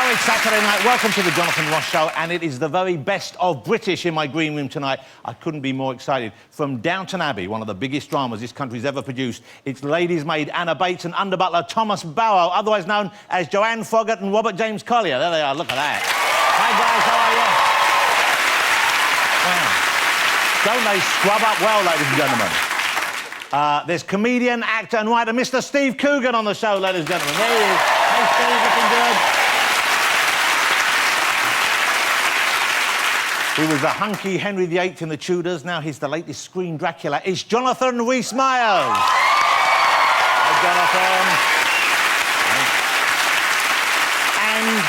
Hello, it's Saturday night. Welcome to the Jonathan Ross Show, and it is the very best of British in my green room tonight. I couldn't be more excited. From Downton Abbey, one of the biggest dramas this country's ever produced, it's ladies' maid Anna Bates and under-butler Thomas Barrow, otherwise known as Joanne Froggatt and Robert James Collier. There they are, look at that. Hi, guys, how are you? Wow. Don't they scrub up well, ladies and gentlemen? There's comedian, actor and writer Mr. Steve Coogan on the show, ladies and gentlemen. There he is. Hey, Steve, looking good. He was the hunky Henry VIII in the Tudors. Now he's the latest screen Dracula. It's Jonathan Rhys-Meyers. Hey, Jonathan. And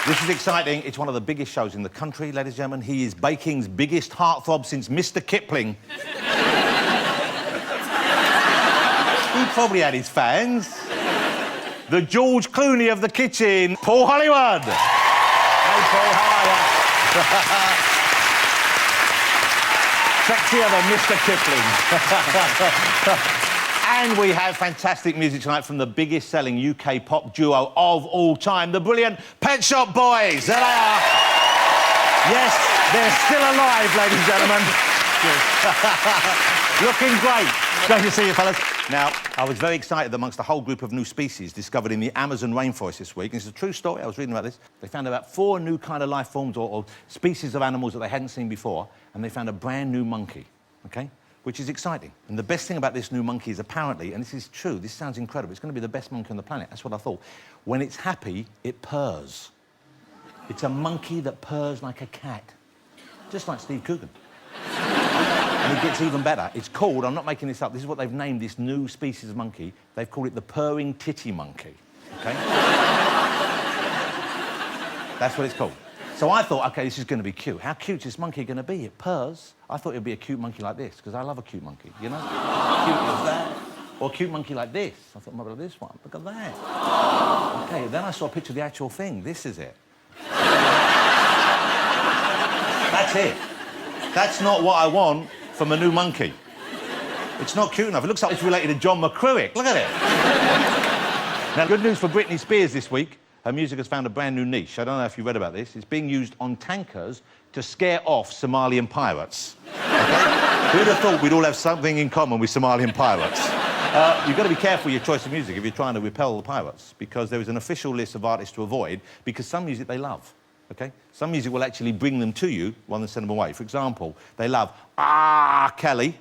this is exciting. It's one of the biggest shows in the country, ladies and gentlemen. He is baking's biggest heartthrob since Mr. Kipling. He probably had his fans. The George Clooney of the kitchen, Paul Hollywood. Hey, Paul, how are you? Sexier than Mr. Kipling. And we have fantastic music tonight from the biggest selling UK pop duo of all time, the brilliant Pet Shop Boys. There they are. Yes, they're still alive, ladies and gentlemen. Looking great. Great to see you, fellas. Now, I was very excited amongst a whole group of new species discovered in the Amazon rainforest this week. And it's a true story. I was reading about this. They found about 4 new kind of life forms or species of animals that they hadn't seen before, and they found a brand new monkey, OK? Which is exciting. And the best thing about this new monkey is apparently, and this is true, this sounds incredible, it's going to be the best monkey on the planet. That's what I thought. When it's happy, it purrs. It's a monkey that purrs like a cat. Just like Steve Coogan. And it gets even better. It's called, I'm not making this up, this is what they've named this new species of monkey. They've called it the purring titty monkey, OK? That's what it's called. So I thought, OK, this is going to be cute. How cute is this monkey going to be? It purrs. I thought it would be a cute monkey like this, because I love a cute monkey, you know? Cute as that. Or a cute monkey like this. I thought, maybe like this one. Look at that. OK, then I saw a picture of the actual thing. This is it. That's it. That's not what I want from a new monkey. It's not cute enough. It looks like it's related to John McCruick. Look at it. Now, good news for Britney Spears this week. Her music has found a brand new niche. I don't know if you read about this. It's being used on tankers to scare off Somalian pirates. Okay? Who'd have thought we'd all have something in common with Somalian pirates? You've got to be careful with your choice of music if you're trying to repel the pirates, because there is an official list of artists to avoid, because some music they love. OK? Some music will actually bring them to you rather than send them away. For example, they love Kelly.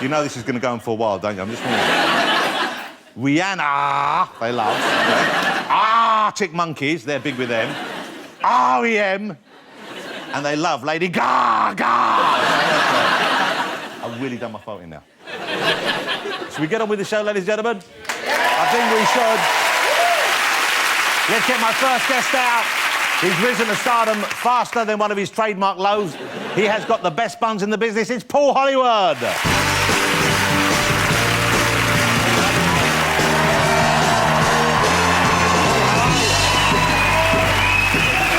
You know this is going to go on for a while, don't you? I'm just warning you. Rihanna, they love. Okay? Arctic Monkeys, they're big with them. R.E.M. And they love Lady Gaga. I've really done my faulting now. Should we get on with the show, ladies and gentlemen? I think we should. Let's get my first guest out. He's risen to stardom faster than one of his trademark lows. He has got the best buns in the business. It's Paul Hollywood.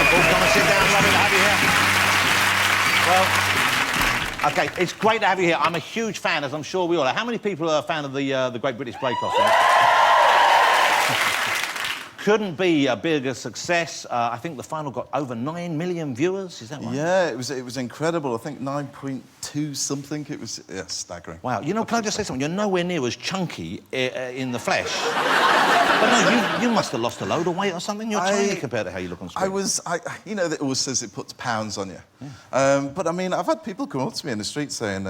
Paul, come and sit down. Lovely to have you here. Well, OK, it's great to have you here. I'm a huge fan, as I'm sure we all are. How many people are a fan of the Great British Bake Off? Couldn't be a bigger success. I think the final got over 9 million viewers. Is that right? Yeah, it was incredible. I think 9.2 something. It was staggering. Wow. You know, can I just say something? You're nowhere near as chunky in the flesh. But no, you must have lost a load of weight or something. You're tiny compared to how you look on screen. You know, it always says it puts pounds on you. Yeah. But I mean, I've had people come up to me in the street saying,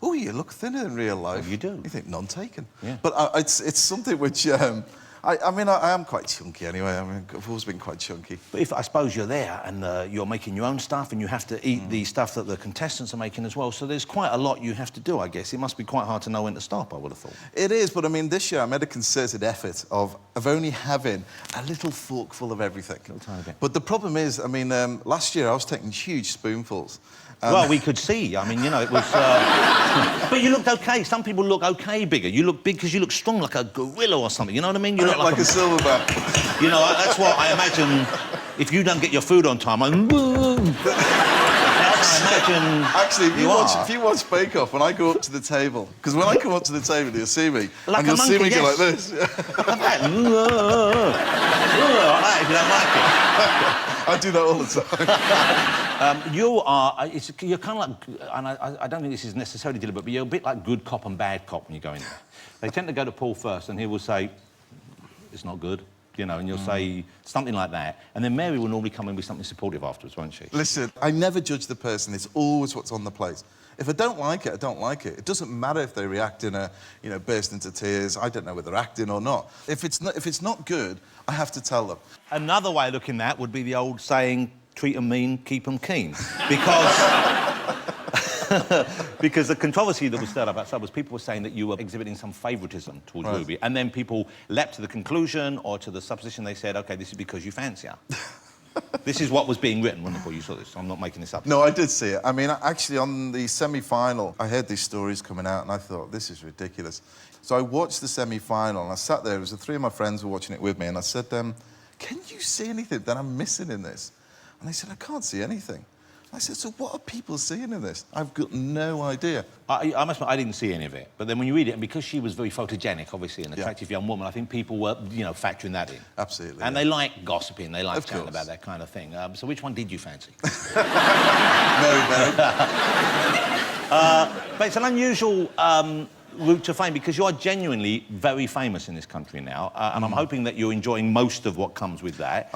"Oh, you look thinner in real life." Oh, you do. You think none taken. Yeah. But it's something which. I mean, I am quite chunky anyway. I mean, I've always been quite chunky. But if, I suppose, you're there and you're making your own stuff and you have to eat the stuff that the contestants are making as well, so there's quite a lot you have to do, I guess. It must be quite hard to know when to stop, I would have thought. It is, but I mean, this year I made a concerted effort of only having a little forkful of everything. A little tiny bit. But the problem is, I mean, last year I was taking huge spoonfuls. Well, we could see. I mean, you know, it was... But you looked OK. Some people look OK bigger. You look big because you look strong, like a gorilla or something. You know what I mean? You look like a silverback. You know, that's what I imagine if you don't get your food on time. Now, imagine. Actually, if you are. if you watch Bake Off, when I go up to the table, because when I come up to the table, you'll see me, Like and you'll a see me monkey, go like yes. this. Like that. Like that, if you don't like it. I do that all the time. You're kind of like, and I don't think this is necessarily deliberate, but you're a bit like good cop and bad cop when you go in there. They tend to go to Paul first, and he will say, it's not good, you know, and you'll say something like that, and then Mary will normally come in with something supportive afterwards, won't she? Listen, I never judge the person. It's always what's on the plate. If I don't like it, I don't like it. It doesn't matter if they react in a, you know, burst into tears. I don't know whether they're acting or not. If it's not good, I have to tell them. Another way of looking at that would be the old saying, treat 'em mean, keep 'em keen. Because... because the controversy that was stirred up outside was people were saying that you were exhibiting some favouritism towards Right. Ruby, and then people leapt to the conclusion or to the supposition they said, OK, this is because you fancy her. This is what was being written, wasn't it, before you saw this? I'm not making this up. No, I did see it. I mean, actually, on the semi-final, I heard these stories coming out, and I thought, this is ridiculous. So I watched the semi-final, and I sat there. It was the three of my friends who were watching it with me, and I said, can you see anything that I'm missing in this? And they said, I can't see anything. I said, so what are people seeing in this? I've got no idea. I must admit, I didn't see any of it. But then when you read it, and because she was very photogenic, obviously, an attractive young woman, I think people were, you know, factoring that in. Absolutely. And yeah. they like gossiping, they like Of chatting course. about that kind of thing. So which one did you fancy? Very. But it's an unusual route to fame because you are genuinely very famous in this country now, and I'm hoping that you're enjoying most of what comes with that.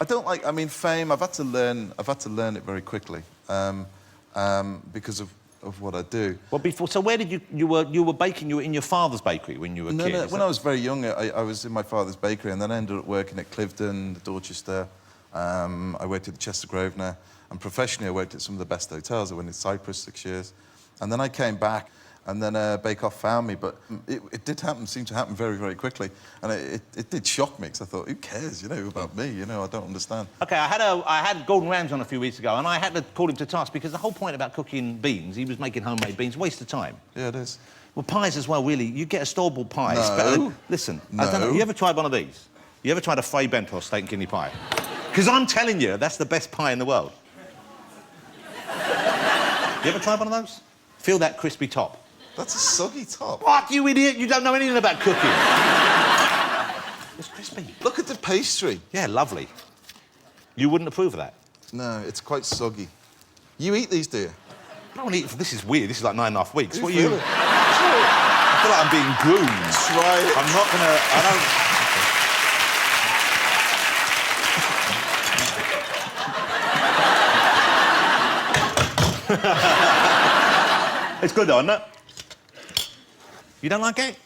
I don't like. I mean, fame. I've had to learn it very quickly because of what I do. Well, before, so where did you were baking? You were in your father's bakery when you were a kid. No. When I was very young, I was in my father's bakery, and then I ended up working at Cliveden, Dorchester. I worked at the Chester Grosvenor, and professionally, I worked at some of the best hotels. I went to Cyprus 6 years, and then I came back. And then Bake Off found me, but it did happen, seemed to happen very, very quickly. And it did shock me, because I thought, who cares, you know, about me? You know, I don't understand. OK, I had Gordon Ramsay on a few weeks ago, and I had to call him to task, because the whole point about cooking beans, he was making homemade beans, waste of time. Yeah, it is. Well, pies as well, really. You get a store-bought pie. No. It's better than... Listen, No. I don't know, you ever tried one of these? You ever tried a Fray Bento steak and kidney pie? Because I'm telling you, that's the best pie in the world. You ever tried one of those? Feel that crispy top. That's a soggy top. What, you idiot? You don't know anything about cooking. It's crispy. Look at the pastry. Yeah, lovely. You wouldn't approve of that? No, it's quite soggy. You eat these, do you? I don't eat... This is weird. This is like 9.5 weeks. What are feel you... it? I feel like I'm being groomed. Try it. I'm not gonna... It's good though, isn't it? You don't like it?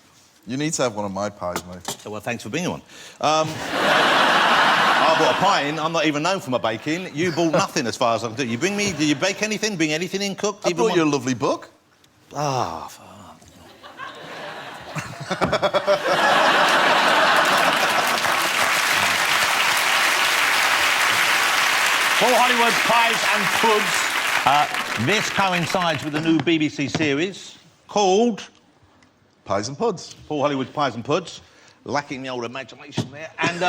You need to have one of my pies, mate. Well, thanks for being one. I bought a pie in. I'm not even known for my baking. You bought nothing as far as I can do. You bring me... Did you bake anything? Bring anything in cooked? I brought you a lovely book. Ah, Paul Hollywood's Pies and Puds. This coincides with a new BBC series called Pies and Puds. Paul Hollywood's Pies and Puds. Lacking the old imagination there. And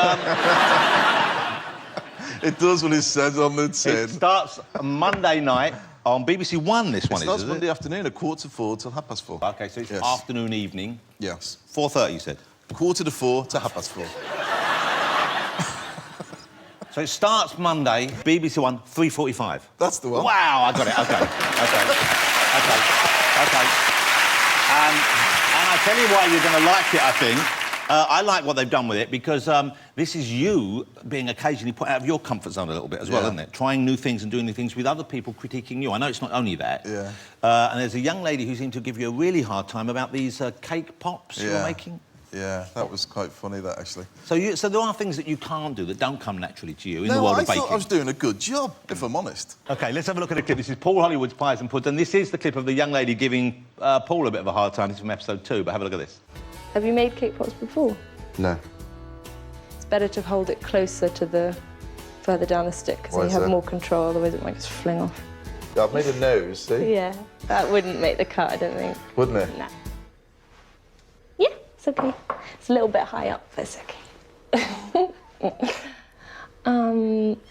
It does what it says on the tin. it starts Monday night on BBC One, this one It starts is Monday it? afternoon at 3:45 till 4:30. OK, so it's Yes. afternoon, evening. Yes. 4:30, you said? 3:45 to 4:30. So it starts Monday, BBC One, 3:45. That's the one. Wow, I got it. OK. And I tell you why you're going to like it, I think. I like what they've done with it because this is you being occasionally put out of your comfort zone a little bit as well, Yeah. isn't it? Trying new things and doing new things with other people critiquing you. I know it's not only that. Yeah. And there's a young lady who seemed to give you a really hard time about these cake pops you were making. Yeah, that was quite funny, that, actually. So there are things that you can't do that don't come naturally to you in the world of baking. I thought I was doing a good job, if I'm honest. OK, let's have a look at the clip. This is Paul Hollywood's Pies and Puds, and this is the clip of the young lady giving Paul a bit of a hard time. This is from episode 2, but have a look at this. Have you made cake pops before? No. It's better to hold it closer to the further down the stick because Why then you is have that? more control, otherwise it might just fling off. Yeah, I've made a nose, see? Yeah, that wouldn't make the cut, I don't think. Wouldn't it? Nah. Yeah, it's okay. It's a little bit high up, but it's okay.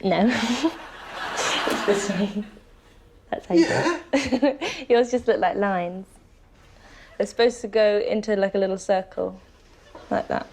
No. It's this way. That's how you do it. Yours just look like lines. They're supposed to go into like a little circle, like that.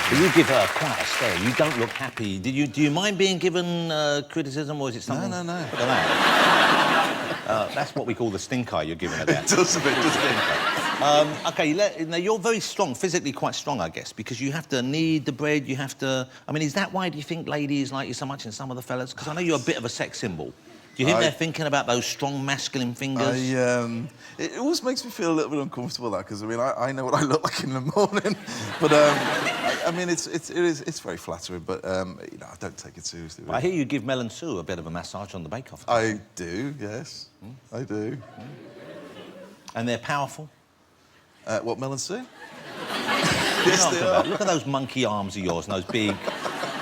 But you give her quite a stare. You don't look happy. Do you mind being given criticism, or is it something? No. Look at that. That's what we call the stink eye you're giving her there. It does a bit, doesn't it? OK, now you're very strong, physically quite strong, I guess, because you have to knead the bread, you have to... I mean, is that why do you think ladies like you so much and some of the fellas? Because I know you're a bit of a sex symbol. Do you think they're thinking about those strong masculine fingers? It always makes me feel a little bit uncomfortable, that, because I mean, I know what I look like in the morning, but I mean, it's very flattering, but you know, I don't take it seriously. Really. I hear you give Mel and Sue a bit of a massage on the bake-off. I do, yes, I do. And they're powerful. What, Mel and Sue? Yes, they are. Look at those monkey arms of yours and those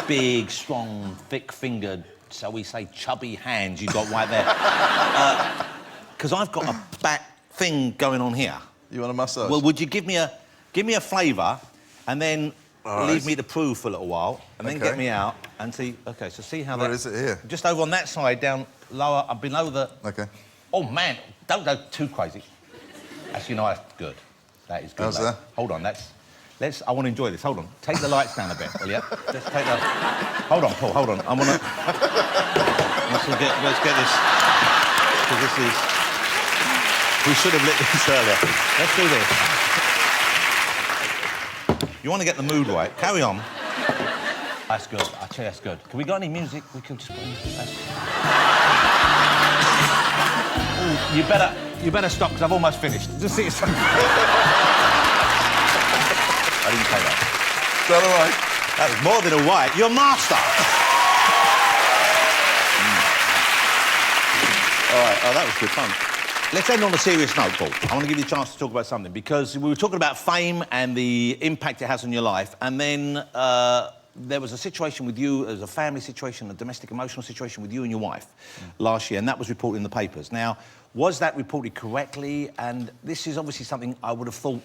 big, strong, thick-fingered, shall we say, chubby hands you got right there. Because I've got a back thing going on here. You want a massage? Well, would you give me a flavour and then leave me to prove for a little while and then get me out and see... OK, so see how that... Where is it here? Just over on that side, down lower, below the... OK. Oh, man, don't go too crazy. Actually, no, that's good. That is good. How's that? Hold on, I want to enjoy this. Hold on. Take the lights down a bit, will you? Let's take the... Hold on, Paul, hold on. I want to... Let's get this... Because this is... We should have lit this earlier. Let's do this. You want to get the mood right. Carry on. That's good. I'll tell you, that's good. Can we got any music? We can just... Ooh, you better stop, because I've almost finished. Just see it. I didn't say that. Is that all right? That was more than all right. You're a master. All right, oh, that was good fun. Let's end on a serious note, Paul. I want to give you a chance to talk about something, because we were talking about fame and the impact it has on your life, and then there was a situation with you, as a family situation, a domestic emotional situation with you and your wife last year, and that was reported in the papers. Now, was that reported correctly? And this is obviously something I would have thought,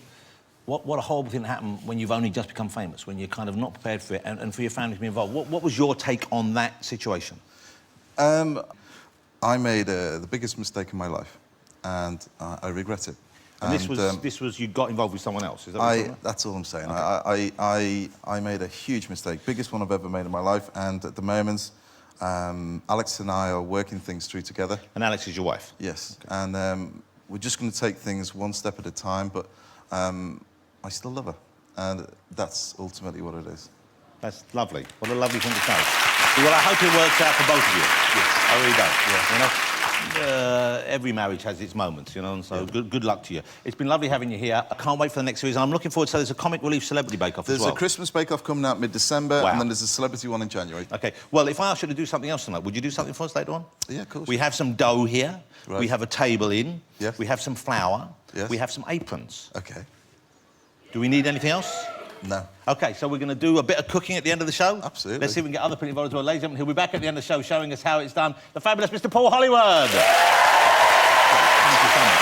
what a horrible thing to happen when you've only just become famous, when you're kind of not prepared for it, and for your family to be involved. What was your take on that situation? I made the biggest mistake in my life, and I regret it. And this was you got involved with someone else, is that what you're saying? That's all I'm saying. Okay. I made a huge mistake, biggest one I've ever made in my life, and at the moment, Alex and I are working things through together. And Alex is your wife? Yes. Okay. And we're just going to take things one step at a time, but I still love her, and that's ultimately what it is. That's lovely. What a lovely thing to say. Well, I hope it works out for both of you. Yes. I really do. Yeah. You know? Every marriage has its moments, you know, and so good luck to you. It's been lovely having you here. I can't wait for the next series, and I'm looking forward to... So there's a Comic Relief Celebrity Bake-Off as well. There's a Christmas Bake-Off coming out mid-December, and then there's a celebrity one in January. OK. Well, if I asked you to do something else tonight, would you do something for us later on? Yeah, of course. We have some dough here. Right. We have a table in. Yes. We have some flour. Yes. We have some aprons. OK. Do we need anything else? No. OK, so we're going to do a bit of cooking at the end of the show? Absolutely. Let's see if we can get other people involved as well. Ladies and gentlemen, he'll be back at the end of the show showing us how it's done. The fabulous Mr. Paul Hollywood. Thank you so much.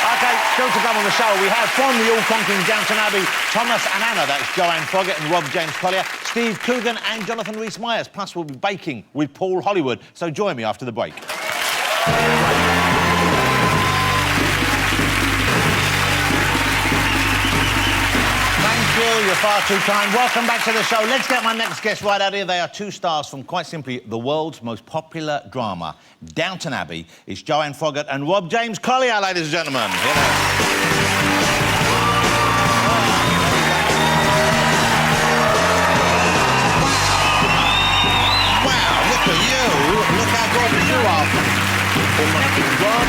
OK, still to come on the show, we have from the all-conquering Downton Abbey, Thomas and Anna, that's Joanne Froggatt and Rob James Collier, Steve Coogan and Jonathan Rhys-Myers. Plus, we'll be baking with Paul Hollywood. So join me after the break. You're far too kind. Welcome back to the show. Let's get my next guest right out here. They are two stars from, quite simply, the world's most popular drama, Downton Abbey. It's Joanne Froggatt and Rob James Collier, ladies and gentlemen. Here they Wow, look at you. Look how gorgeous you are.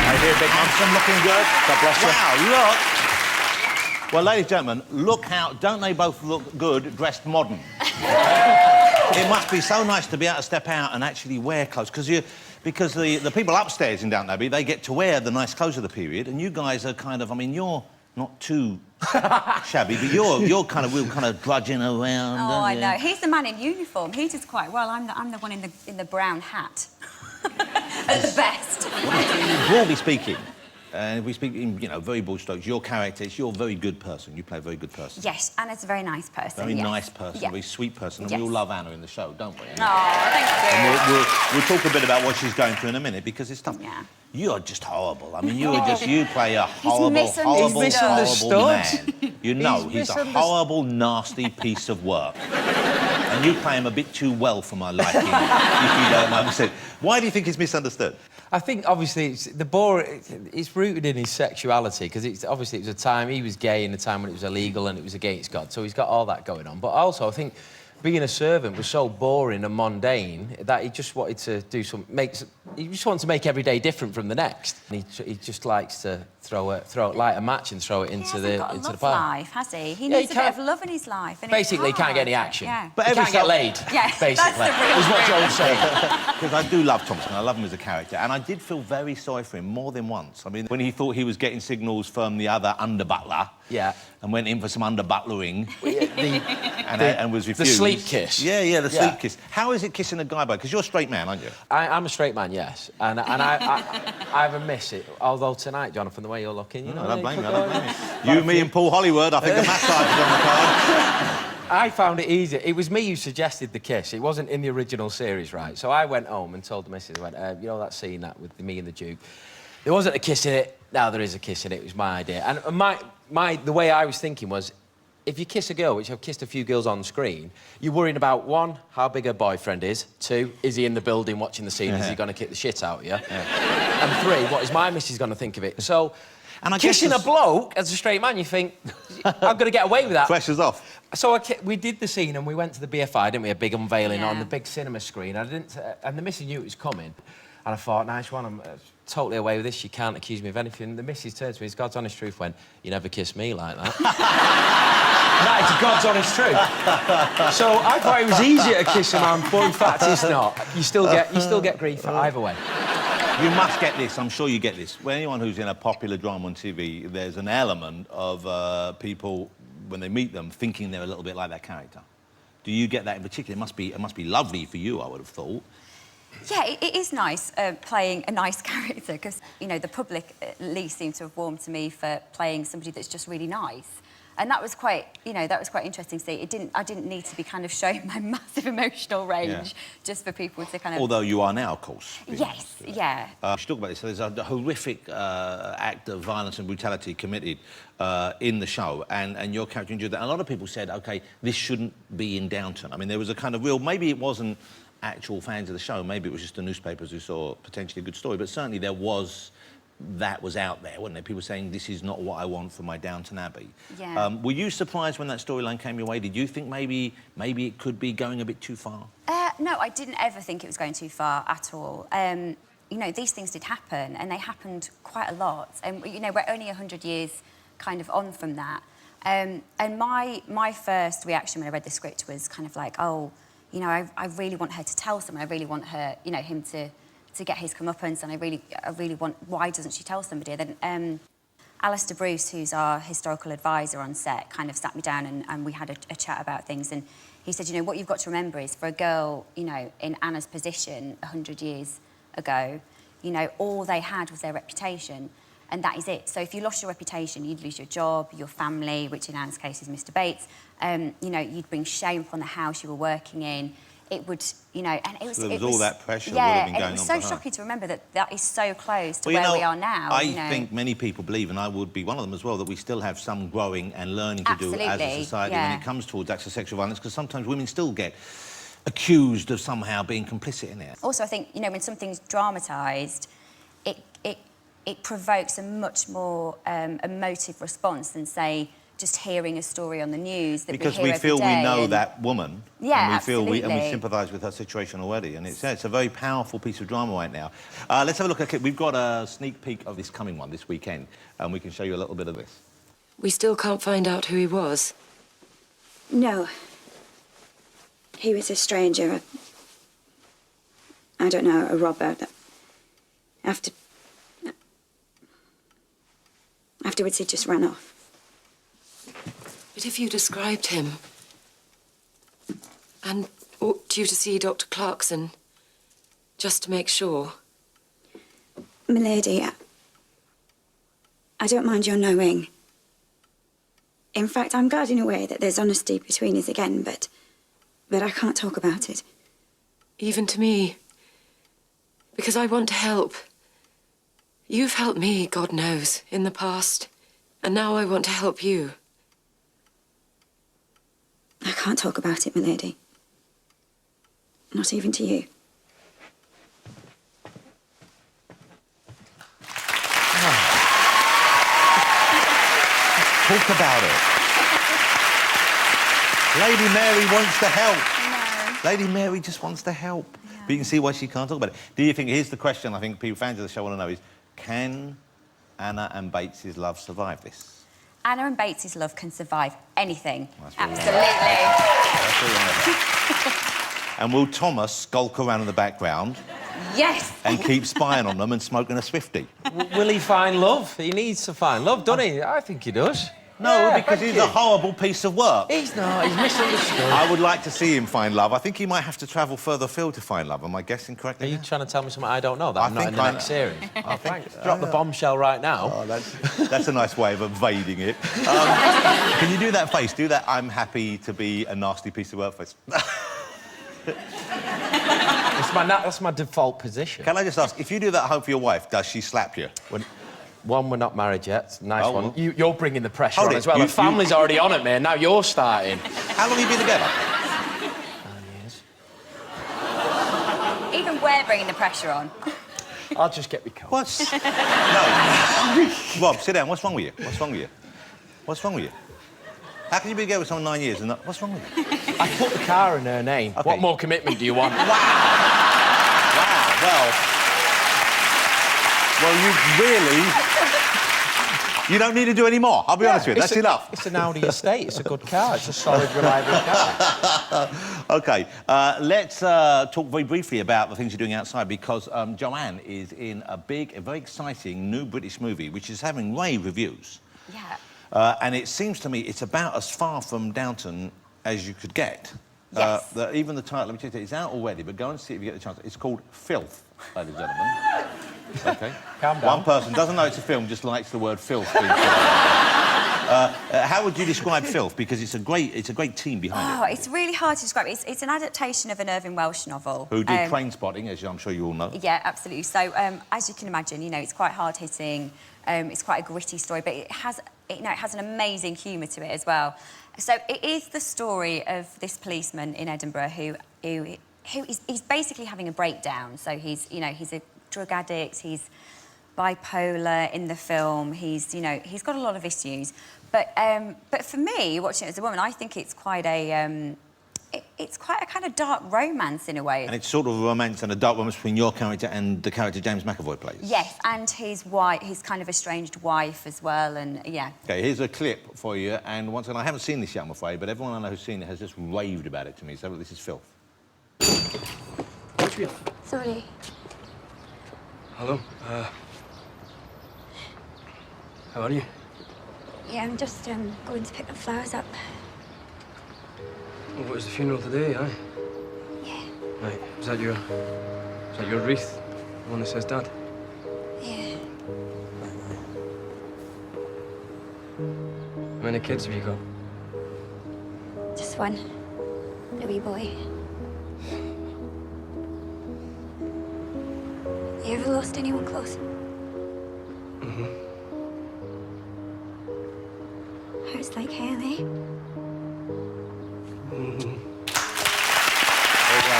I hear big handsome, looking good. God bless you. Wow, look. Well, ladies and gentlemen, look how... Don't they both look good, dressed modern? It must be so nice to be able to step out and actually wear clothes, because the people upstairs in Downton Abbey, they get to wear the nice clothes of the period, and you guys are kind of... I mean, you're not too shabby, but you're kind of drudging around. Oh, I know. He's the man in uniform. He does quite well. I'm the one in the brown hat. At the best. Broadly speaking, And if we speak in, very broad strokes, your character, you're a very good person. You play a very good person. Yes, Anna's a very nice person. Very yes. nice person, Yeah. very sweet person. And Yes. we all love Anna in the show, don't we? Oh, thank you. And we'll talk a bit about what she's going through in a minute, because it's tough. Yeah. You're just horrible. I mean, you play a horrible, misunderstood. horrible man. You know, he's a misunderstood. horrible, nasty piece of work. And you play him a bit too well for my liking, if you don't mind me saying. Why do you think he's misunderstood? I think, obviously, it's rooted in his sexuality, because obviously it was a time he was gay in a time when it was illegal and it was against God, so he's got all that going on. But also, I think being a servant was so boring and mundane that he just wanted to do he just wanted to make every day different from the next. And he just likes to light a match and throw it into the got a into the love pile. life, has he? He needs a bit of love in his life. And Basically, he it's can't get any hard. action. Yeah. But He every can't get so- laid, Yeah, basically, that's the real is what truth. Joel's saying. Because I do love Thompson. I love him as a character. And I did feel very sorry for him more than once. I mean, when he thought he was getting signals from the other under-butler... Yeah. And went in for some under-butlering... and was refused. The sleep kiss. Yeah, the sleep kiss. How is it kissing a guy by? Because you're a straight man, aren't you? I'm a straight man, yes. And I have a miss it. Although tonight, Jonathan, the way you're looking, you know... I don't blame you, I don't blame you. You, me and Paul Hollywood, I think a massage is on the card. I found it easy. It was me who suggested the kiss. It wasn't in the original series, right? So I went home and told the missus, you know that scene that with me and the Duke? There wasn't a kiss in it. Now there is a kiss in it. It was my idea. And the way I was thinking was, if you kiss a girl, which I've kissed a few girls on screen, you're worrying about, one, how big her boyfriend is, two, is he in the building watching the scene, is he going to kick the shit out of you? And three, what is my missus going to think of it? So, and I kissing guess a bloke as a straight man, you think, I'm going to get away with that. Pressure's off. So we did the scene and we went to the BFI, didn't we? A big unveiling on the big cinema screen. And the missus knew it was coming. And I thought, nice one, I'm totally away with this. She can't accuse me of anything. And the missus turned to me, it's God's honest truth, went, you never kissed me like that. That is God's honest truth. So I thought it was easier to kiss a man, but in fact it's not. You still get grief either way. You must get this, I'm sure you get this. When anyone who's in a popular drama on TV, there's an element of people, when they meet them, thinking they're a little bit like that character. Do you get that in particular? It must be lovely for you, I would have thought. Yeah, it is nice playing a nice character, because, the public at least seem to have warmed to me for playing somebody that's just really nice. And that was quite, interesting to see. I didn't need to be kind of showing my massive emotional range just for people to kind of... Although you are now, of course. Yes, yeah. We should talk about this. So there's a horrific act of violence and brutality committed in the show, and your character endured that. And a lot of people said, OK, this shouldn't be in Downton. I mean, there was a kind of real... Maybe it wasn't actual fans of the show, maybe it was just the newspapers who saw potentially a good story, but certainly there was... That was out there, wasn't it? People saying, this is not what I want for my Downton Abbey. Yeah. Were you surprised when that storyline came your way? Did you think maybe it could be going a bit too far? No, I didn't ever think it was going too far at all. These things did happen, and they happened quite a lot. And, we're only 100 years kind of on from that. And my first reaction when I read the script was kind of like, oh, I really want her to tell someone. I really want her, him to get his comeuppance, and I really want... Why doesn't she tell somebody? Then Alistair Bruce, who's our historical advisor on set, kind of sat me down and we had a chat about things, and he said, what you've got to remember is, for a girl, in Anna's position 100 years ago, all they had was their reputation, and that is it. So if you lost your reputation, you'd lose your job, your family, which in Anna's case is Mr Bates. You'd bring shame upon the house you were working in. It would, and it was... So there was all that pressure yeah, would have been going on. It was so for her. shocking to remember that is so close to where we are now. I think many people believe, and I would be one of them as well, that we still have some growing and learning to do as a society when it comes towards acts of sexual violence, because sometimes women still get accused of somehow being complicit in it. Also, I think, when something's dramatised, it provokes a much more emotive response than, say, just hearing a story on the news that because we hear we feel every day we know that woman, yeah, and we feel we absolutely. sympathise with her situation already, and it's a very powerful piece of drama right now. Let's have a look. Okay, we've got a sneak peek of this coming one this weekend, and we can show you a little bit of this. We still can't find out who he was. No. He was a stranger. I don't know, a robber. Afterwards, he just ran off. But if you described him and ought you to see Dr. Clarkson, just to make sure. Milady, I don't mind your knowing. In fact, I'm glad in a way that there's honesty between us again, but I can't talk about it. Even to me. Because I want to help. You've helped me, God knows, in the past. And now I want to help you. I can't talk about it, milady. Not even to you. Talk about it. Lady Mary wants to help. No. Lady Mary just wants to help. Yeah. But you can see why she can't talk about it. Do you think, here's the question I think people, fans of the show want to know is, can Anna and Bates's love survive this? Anna and Bates's love can survive anything. That's what we want. Absolutely. That's what we want. And will Thomas skulk around in the background Yes. and keep spying on them and smoking a Swiftie? Will he find love? He needs to find love, doesn't he? I think he does. No, Yeah, because thank he's you. a horrible piece of work. He's not. He's misunderstood. I would like to see him find love. I think he might have to travel further afield to find love. Am I guessing Are correctly? you trying to tell me something I don't know, that I'm not think in the I next know. series? Oh, thanks. Drop the bombshell right now. Oh, that's a nice way of evading it. Can you do that face? Do that I'm happy to be a nasty piece of work face. That's my default position. Can I just ask, if you do that at home for your wife, does she slap you? One, we're not married yet. It's a nice Oh, one. well. You're bringing the pressure Hold on it. as well. You- The family's already on it, man. Now you're starting. How long have you been together? 9 years. Even we're bringing the pressure on. I'll just get me coat. What's... No. Rob, sit down. What's wrong with you? What's wrong with you? What's wrong with you? How can you be together with someone 9 years and not... What's wrong with you? I put the car in her name. Okay. What more commitment do you want? Wow, well, you really... You don't need to do any more. I'll be honest with you. That's enough. It's an Audi estate. It's a good car. It's a solid, reliable car. OK, let's talk very briefly about the things you're doing outside, because Joanne is in a very exciting new British movie, which is having rave reviews. Yeah. And it seems to me it's about as far from Downton as you could get. Yes. Even the title, let me tell you, it's out already, but go and see it if you get the chance. It's called Filth, ladies and gentlemen. OK? Calm down. One person doesn't know it's a film, just likes the word filth. Being how would you describe Filth? Because it's a great team behind Oh, it. it's really hard to describe. It's an adaptation of an Irving Welsh novel. Who did Train Spotting, as I'm sure you all know. Yeah, absolutely. So, as you can imagine, you know, it's quite hard-hitting. It's quite a gritty story, but it has an amazing humour to it as well. So it is the story of this policeman in Edinburgh who he's basically having a breakdown. So he's a drug addict. He's bipolar in the film. He's got a lot of issues. But for me, watching it as a woman, I think it's quite a kind of dark romance in a way. And it's sort of a romance and a dark romance between your character and the character James McAvoy plays. Yes, and his wife, his kind of estranged wife as well, and yeah. OK, here's a clip for you, and once again, I haven't seen this yet, I'm afraid, but everyone I know who's seen it has just raved about it to me, so this is Filth. Sorry. Hello. How are you? Yeah, I'm just going to pick the flowers up. Oh, what was the funeral today, aye? Yeah. Right. Is that your wreath? The one that says Dad? Yeah. How many kids have you got? Just one. A wee boy. You ever lost anyone close? Mm-hmm. Hurts like hell, eh? Mm-hmm. There you go.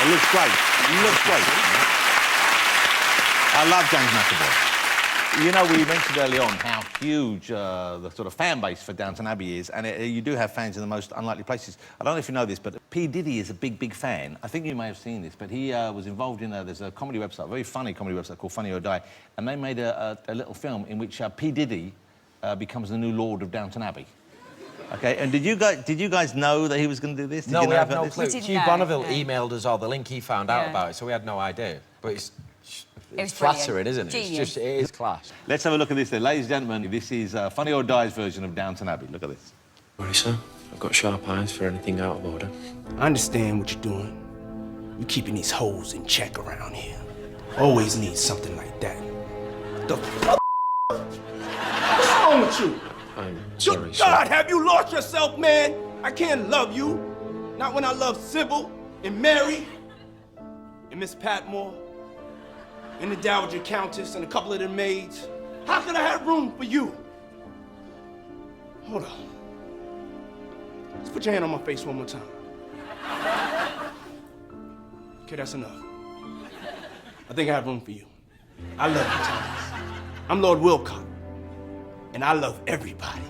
It looks great. It looks great. I love James McAvoy. You know, we mentioned early on how huge the sort of fan base for Downton Abbey is, and you do have fans in the most unlikely places. I don't know if you know this, but P. Diddy is a big fan. I think you may have seen this, but he was involved in there's a comedy website, a very funny comedy website called Funny or Die, and they made a little film in which P. Diddy becomes the new Lord of Downton Abbey. OK, and did you guys know that he was going to do this? Did No, you we know had about no this? clue. We didn't Hugh know, Bonneville no. emailed us all the link he found out Yeah. about it, so we had no idea. But it's was flattering, brilliant. isn't it? Genius. It is class. Let's have a look at this then. Ladies and gentlemen, this is Funny or Die's version of Downton Abbey. Look at this. Sorry, sir. I've got sharp eyes for anything out of order. I understand what you're doing. You're keeping these hoes in check around here. Always need something like that. The f***? wrong with you? I'm Good sorry, God, sir. have you lost yourself, man? I can't love you. Not when I love Sybil and Mary and Miss Patmore and the Dowager Countess and a couple of their maids. How could I have room for you? Hold on. Let's put your hand on my face one more time. Okay, that's enough. I think I have room for you. I love you, Thomas. I'm Lord Wilcott, and I love everybody.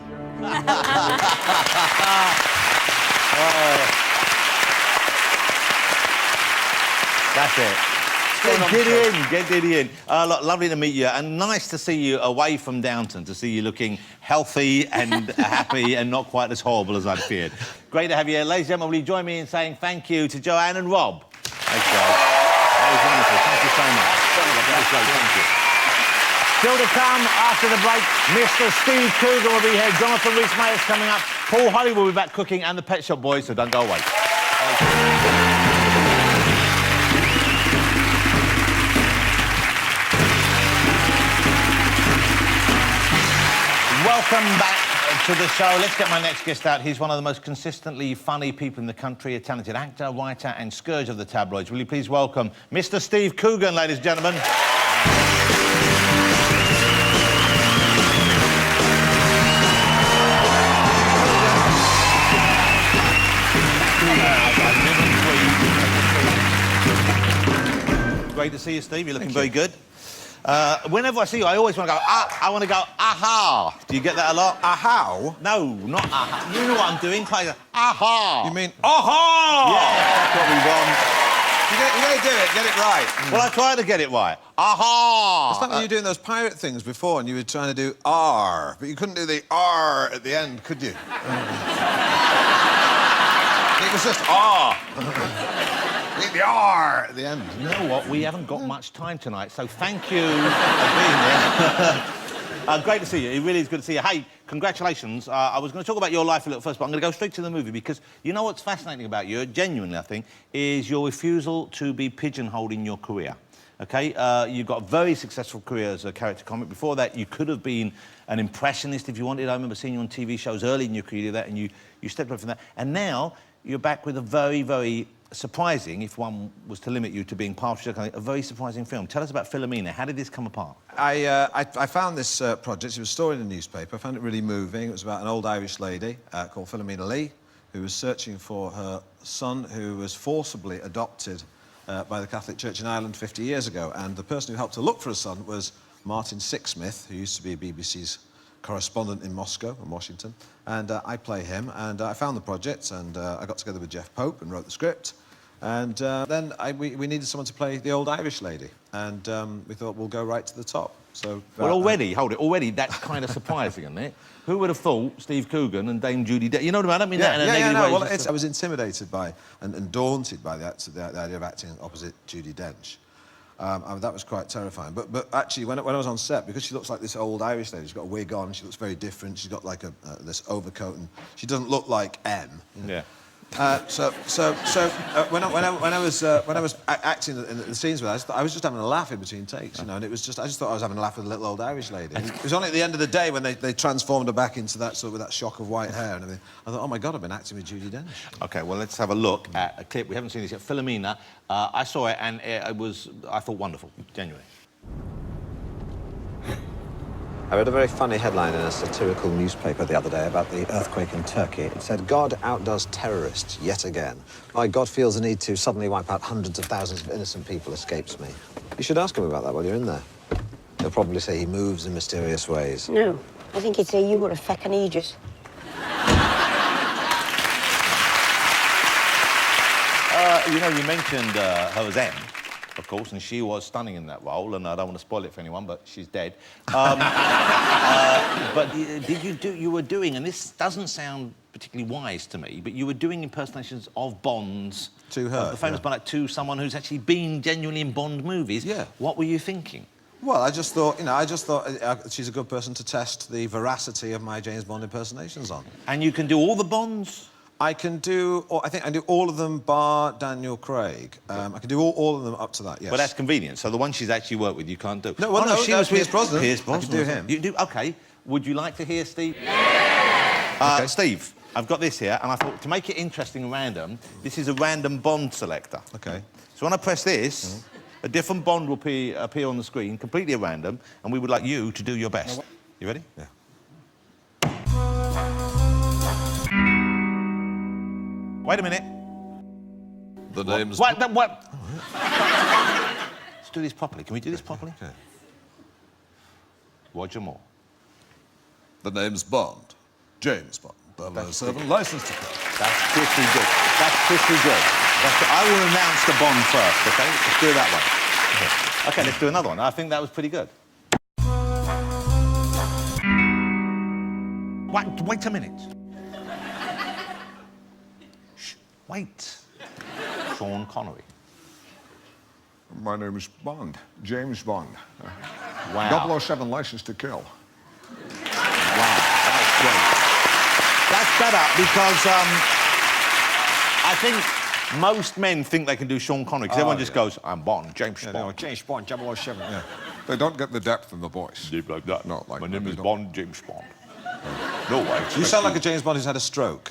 That's it. Get Diddy in. Look, lovely to meet you, and nice to see you away from Downton, to see you looking healthy and happy and not quite as horrible as I'd feared. Great to have you here. Ladies and gentlemen, will you join me in saying thank you to Joanne and Rob? Thanks, Joe. That was wonderful. Thank you so much. That was great. Thank you. Still to come after the break, Mr. Steve Coogan will be here. Jonathan Rhys-Meyer's coming up. Paul Holly will be back cooking, and the Pet Shop Boys, so don't go away. Welcome back to the show. Let's get my next guest out. He's one of the most consistently funny people in the country, a talented actor, writer and scourge of the tabloids. Will you please welcome Mr. Steve Coogan, ladies and gentlemen. Great to see you, Steve. You're looking very good. Whenever I see you, I always want to go, I want to go, aha. Do you get that a lot? Aha? No, not aha. You know what I'm doing? Play the aha. You mean aha? Yeah, that's what we want. You gotta do it, get it right. Well, I try to get it right. Aha. It's like when you were doing those pirate things before and you were trying to do R, but you couldn't do the R at the end, could you? It was just R. The R at the end. You know what? We haven't got much time tonight, so thank you for being here. Great to see you. It really is good to see you. Hey, congratulations. I was going to talk about your life a little first, but I'm going to go straight to the movie because you know what's fascinating about you, genuinely, I think, is your refusal to be pigeonholed in your career. OK? You've got a very successful career as a character comic. Before that, you could have been an impressionist if you wanted. I remember seeing you on TV shows early in your career, that, and you stepped away from that. And now you're back with a very, very surprising, if one was to limit you to being partial, a very surprising film. Tell us about Philomena. How did this come apart? I found this project. It was a story in a newspaper. I found it really moving. It was about an old Irish lady called Philomena Lee, who was searching for her son, who was forcibly adopted by the Catholic Church in Ireland 50 years ago. And the person who helped her look for her son was Martin Sixsmith, who used to be BBC's correspondent in Moscow and Washington, and I play him. And I found the project, and I got together with Jeff Pope and wrote the script. And then we needed someone to play the old Irish lady, and we thought we'll go right to the top. So well, already that's kind of surprising, isn't it? Who would have thought Steve Coogan and Dame Judi Dench? You know what I mean? That in a negative way. Well, I was intimidated by and daunted by the idea of acting opposite Judi Dench. That was quite terrifying. But actually, when I was on set, because she looks like this old Irish lady, she's got a wig on, she looks very different. She's got like this overcoat, and she doesn't look like M. Yeah. When I was acting in the scenes with her, I was just having a laugh in between takes, you know, and I just thought I was having a laugh with a little old Irish lady. It was only at the end of the day when they transformed her back into that with that shock of white hair and everything. I thought, oh my God, I've been acting with Judi Dench. OK, well, let's have a look at a clip. We haven't seen this yet. Philomena. I saw it and I thought wonderful, genuinely. I read a very funny headline in a satirical newspaper the other day about the earthquake in Turkey. It said, God outdoes terrorists yet again. Why God feels the need to suddenly wipe out hundreds of thousands of innocent people escapes me. You should ask him about that while you're in there. He'll probably say he moves in mysterious ways. No, I think he'd say you were a feckin' Aegis. You know, you mentioned her as M, of course, and she was stunning in that role, and I don't want to spoil it for anyone, but she's dead. But you were doing, and this doesn't sound particularly wise to me, but you were doing impersonations of Bonds. To her, the famous Bond, to someone who's actually been genuinely in Bond movies. Yeah. What were you thinking? Well, I just thought, she's a good person to test the veracity of my James Bond impersonations on. And you can do all the Bonds? I can do, I think I do all of them bar Daniel Craig. I can do all of them up to that, yes. But that's convenient. So the one she's actually worked with, you can't do. No, well, she was Pierce Brosnan. Pierce Brosnan. I can do him. You do, OK. Would you like to hear Steve? Yeah! Steve, I've got this here, and I thought to make it interesting and random, this is a random Bond selector. OK. So when I press this, a different Bond will appear on the screen, completely at random, and we would like you to do your best. You ready? Yeah. Wait a minute. The name's... What? Let's do this properly. Can we do this properly? OK. Roger Moore. The name's Bond. James Bond. 007, licence to kill. That's pretty good. That's pretty good. I will announce the Bond first, OK? Let's do that one. OK, let's do another one. I think that was pretty good. Wait a minute. Shh, wait. Sean Connery. My name is Bond, James Bond. Wow. 007 License to Kill. Wow, that's great. That's better because I think most men think they can do Sean Connery because everyone just goes, I'm Bond, James Bond. No, James Bond, 007. Yeah. They don't get the depth in the voice. Deep like that. No, like my name is Bond, James Bond. No way. You sound like a James Bond who's had a stroke.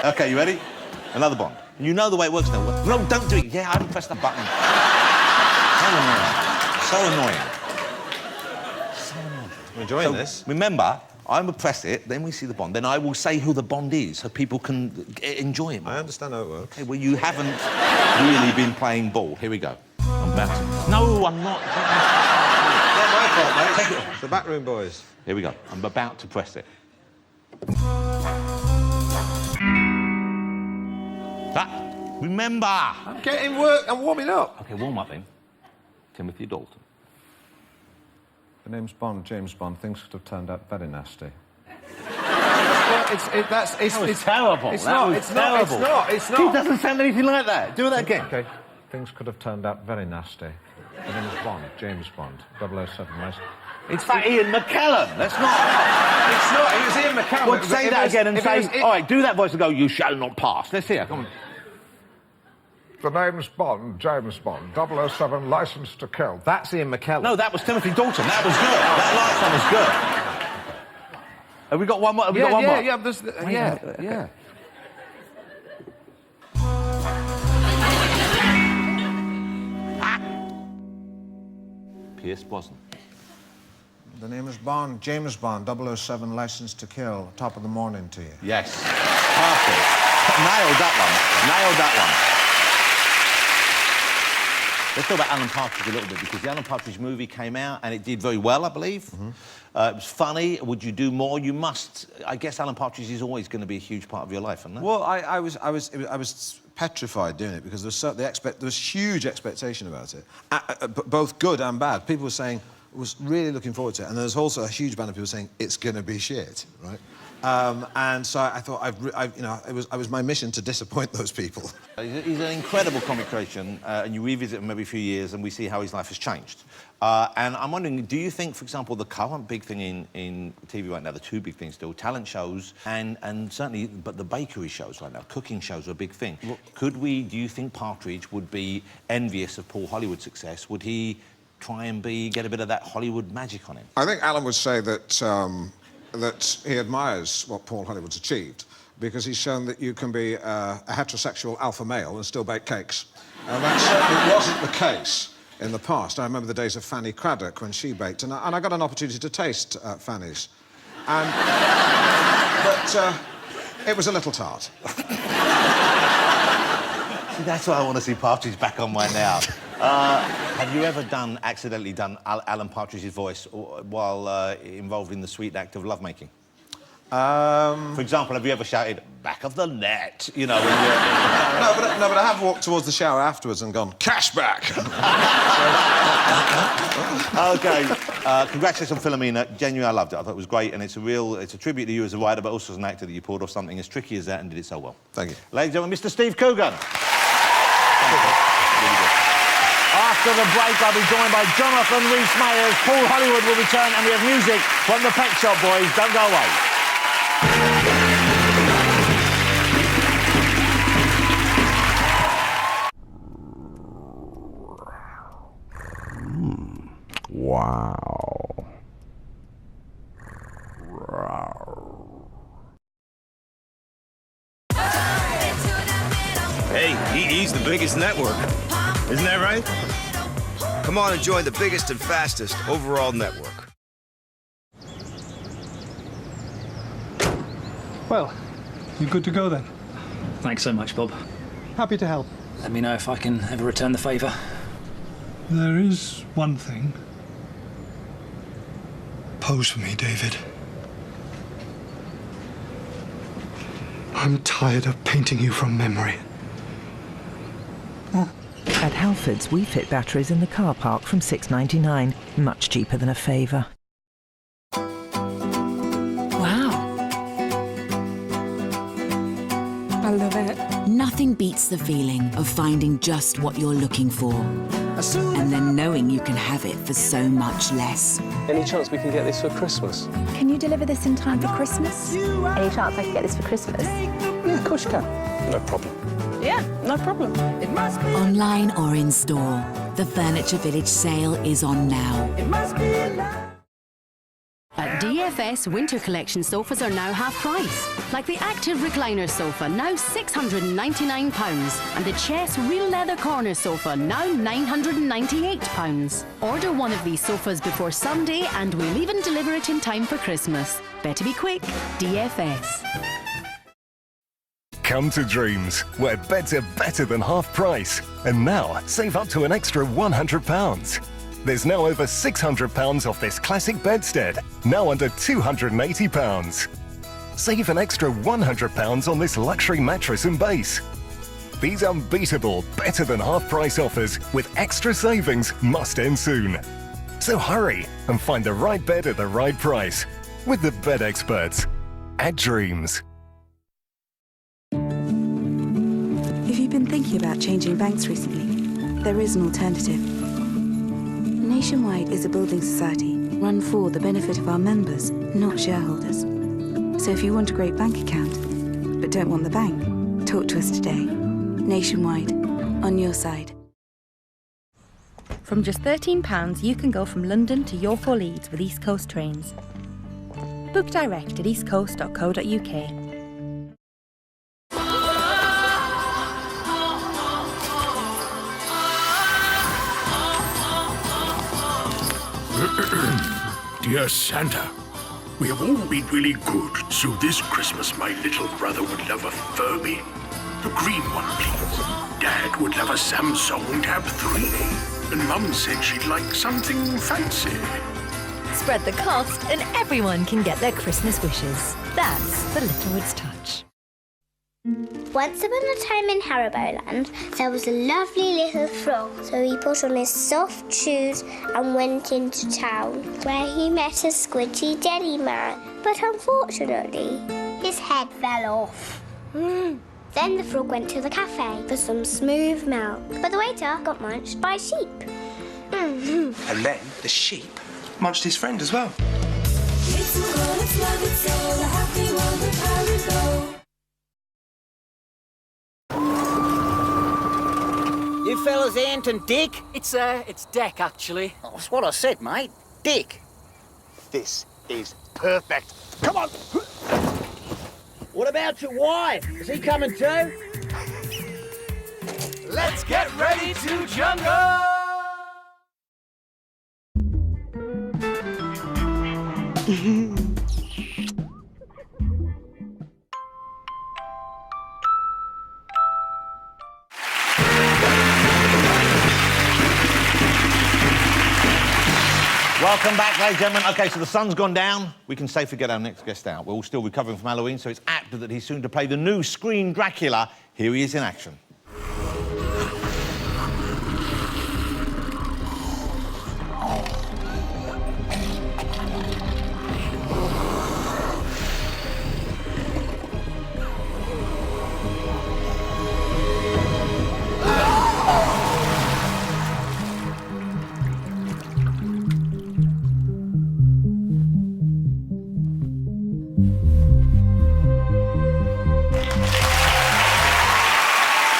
OK, you ready? Another Bond. You know the way it works now. No, don't do it. Yeah, I haven't pressed the button. So annoying. So annoying. I'm enjoying this. Remember, I will press it, then we see the Bond. Then I will say who the Bond is so people can enjoy it more. I understand how it works. Okay, well, you haven't really been playing ball. Here we go. I'm about to... No, I'm not. Not my fault, mate. Take it. The backroom boys. Here we go. I'm about to press it. Remember! I'm getting work. I'm warming up. OK, warm up then. Timothy Dalton. The name's Bond, James Bond. Things could have turned out very nasty. It's terrible. It's not. It doesn't sound anything like that. Do that again. OK. Things could have turned out very nasty. The name's Bond, James Bond. 007 license. It's that Ian McKellen. That's not... It's not. It was Ian McKellen. Well, say that again and say... All right, do that voice and go, you shall not pass. Let's hear. Come on. The name's Bond, James Bond, 007 License to Kill. That's Ian McKellen. No, that was Timothy Dalton. That was good. That last one was good. Have we got one more? Have we got one more? Yeah. Pierce Brosnan. The name is Bond, James Bond, 007 License to Kill. Top of the morning to you. Yes. Perfect. Nailed that one. Nailed that one. Let's talk about Alan Partridge a little bit, because the Alan Partridge movie came out and it did very well, I believe. It was funny. Would you do more? You must. I guess Alan Partridge is always going to be a huge part of your life, isn't it? Well, I was petrified doing it because there was huge expectation about it, both good and bad. People were saying, I was really looking forward to it, and there was also a huge band of people saying it's going to be shit, right? And so I thought, it was my mission to disappoint those people. He's an incredible comic creation, and you revisit him every few years, and we see how his life has changed. And I'm wondering, do you think, for example, the current big thing in TV right now, the two big things still, talent shows and certainly, but the bakery shows right now, cooking shows are a big thing. Do you think Partridge would be envious of Paul Hollywood's success? Would he try and get a bit of that Hollywood magic on him? I think Alan would say that that he admires what Paul Hollywood's achieved because he's shown that you can be a heterosexual alpha male and still bake cakes. And that certainly wasn't the case in the past. I remember the days of Fanny Craddock when she baked, and I got an opportunity to taste Fanny's. But it was a little tart. See, that's why I want to see Partridge back on my now. Have you ever accidentally done Alan Partridge's voice while involved in the sweet act of lovemaking? For example, have you ever shouted, back of the net, you know, when you're... No, but I have walked towards the shower afterwards and gone, cash back! OK. Congratulations on Philomena. Genuinely, I loved it. I thought it was great, and it's a tribute to you as a writer, but also as an actor that you pulled off something as tricky as that and did it so well. Thank you. Ladies and gentlemen, Mr. Steve Coogan. Really good. After the break, I'll be joined by Jonathan Rhys-Meyers. Paul Hollywood will return, and we have music from the Pet Shop Boys. Don't go away. Wow. Hey, EE's the biggest network. Isn't that right? Come on and join the biggest and fastest overall network. Well, you're good to go then. Thanks so much, Bob. Happy to help. Let me know if I can ever return the favour. There is one thing. Pose for me, David. I'm tired of painting you from memory. At Halfords, we fit batteries in the car park from $6.99, much cheaper than a favour. Wow. I love it. Nothing beats the feeling of finding just what you're looking for. And then knowing you can have it for so much less. Any chance we can get this for Christmas? Can you deliver this in time for Christmas? Any chance I could get this for Christmas? Yeah, of course you can. No problem. Yeah, no problem. Online or in store, the Furniture Village sale is on now. At DFS, winter collection sofas are now half price. Like the Active Recliner sofa, now £699. And the Chess Real Leather Corner sofa, now £998. Order one of these sofas before Sunday and we'll even deliver it in time for Christmas. Better be quick, DFS. Come to Dreams, where beds are better than half price. And now, save up to an extra £100. There's now over £600 off this classic bedstead, now under £280. Save an extra £100 on this luxury mattress and base. These unbeatable, better than half price offers with extra savings must end soon. So hurry and find the right bed at the right price with the bed experts at Dreams. If you've been thinking about changing banks recently, there is an alternative. Nationwide is a building society run for the benefit of our members, not shareholders. So if you want a great bank account, but don't want the bank, talk to us today. Nationwide, on your side. From just £13, you can go from London to York or Leeds with East Coast trains. Book direct at eastcoast.co.uk. Dear Santa, we have all been really good, so this Christmas my little brother would love a Furby. The green one, please. Dad would love a Samsung Tab 3. And Mum said she'd like something fancy. Spread the cost and everyone can get their Christmas wishes. That's the Littlewoods touch. Once upon a time in Haribo Land, there was a lovely little frog. So he put on his soft shoes and went into town, where he met a squidgy jelly man. But unfortunately, his head fell off. Then the frog went to the cafe for some smooth milk. But the waiter got munched by sheep. And then the sheep munched his friend as well. It's a world, it's love, it's all a happy world with Haribo. You fellas ain't and Dick? It's Deck, actually. Oh, that's what I said, mate. Dick. This is perfect. Come on. What about your wife? Is he coming too? Let's get ready to jungle! Welcome back, ladies and gentlemen. OK, so the sun's gone down. We can safely get our next guest out. We're all still recovering from Halloween, so it's apt that he's soon to play the new Screen Dracula. Here he is in action.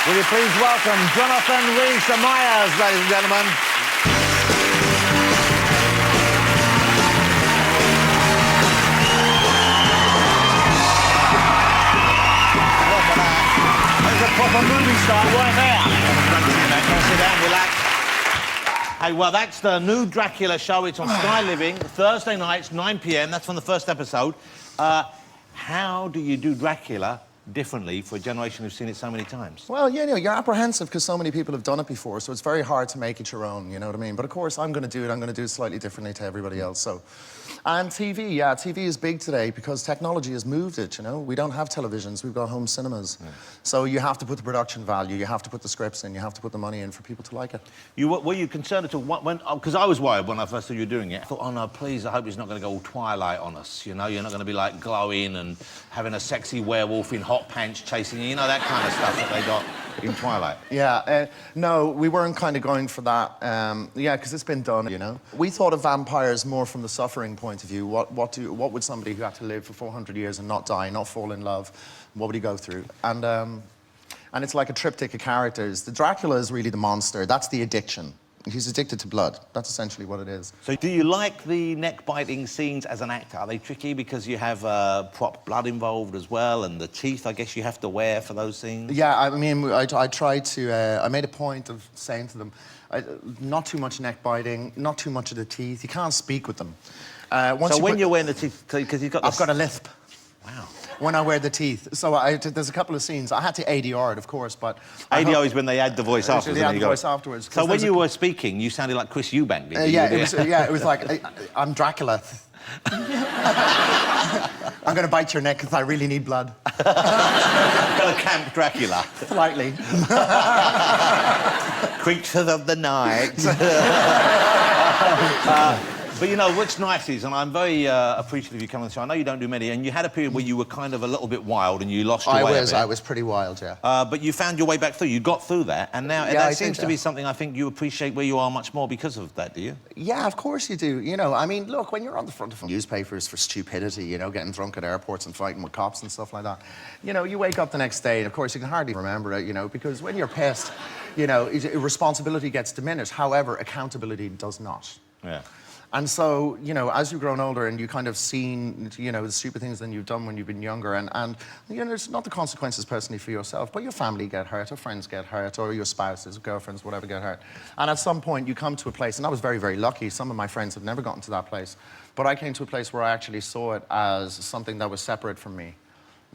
Will you please welcome Jonathan Rhys-Myers, ladies and gentlemen. have a movie star right there. Come on, sit down, relax. Hey, well, that's the new Dracula show. It's on Sky Living, Thursday nights, 9 p.m. That's from the first episode. How do you do Dracula differently for a generation who's seen it so many times? Well, you know, you're apprehensive because so many people have done it before, so it's very hard to make it your own, you know what I mean? But of course, I'm going to do it slightly differently to everybody else, so... And TV, yeah, TV is big today because technology has moved it, you know? We don't have televisions, we've got home cinemas. Yeah. So you have to put the production value, you have to put the scripts in, you have to put the money in for people to like it. Were you concerned at all when... Because I was worried when I first saw you doing it. I thought, oh, no, please, I hope he's not going to go all Twilight on us, you know? You're not going to be, like, glowing and having a sexy werewolf in hot pants chasing you, you know, that kind of stuff that they got in Twilight. Yeah, no, we weren't kind of going for that. Yeah, because it's been done, you know? We thought of vampires more from the suffering point of view. What would somebody who had to live for 400 years and not die, not fall in love, what would he go through? And it's like a triptych of characters. The Dracula is really the monster. That's the addiction. He's addicted to blood. That's essentially what it is. So do you like the neck-biting scenes as an actor? Are they tricky because you have prop blood involved as well, and the teeth, I guess, you have to wear for those scenes? Yeah, I mean, I tried to... I made a point of saying to them, not too much neck-biting, not too much of the teeth. You can't speak with them. So when you're wearing the teeth, because you've got... I've got a lisp. Wow. When I wear the teeth. So there's a couple of scenes. I had to ADR it, of course, but... ADR is when they add the voice afterwards. They add the voice afterwards. So when you were speaking, you sounded like Chris Eubank, didn't you? Yeah, it was like, I'm Dracula. I'm going to bite your neck because I really need blood. Got a Camp Dracula. Slightly. Creatures of the night. But, you know, what's nice is, and I'm very appreciative you coming on the show, I know you don't do many, and you had a period where you were kind of a little bit wild and you lost your way a bit. I was pretty wild, yeah. But you found your way back through. You got through that, and now that seems to be something I think you appreciate where you are much more because of that, do you? Yeah, of course you do. You know, I mean, look, when you're on the front of newspapers for stupidity, you know, getting drunk at airports and fighting with cops and stuff like that, you know, you wake up the next day and, of course, you can hardly remember it, you know, because when you're pissed, you know, responsibility gets diminished. However, accountability does not. Yeah. And so, you know, as you've grown older and you kind of seen, you know, the stupid things that you've done when you've been younger, and you know, it's not the consequences personally for yourself, but your family get hurt, or friends get hurt, or your spouses, girlfriends, whatever, get hurt. And at some point, you come to a place, and I was very, very lucky. Some of my friends have never gotten to that place. But I came to a place where I actually saw it as something that was separate from me.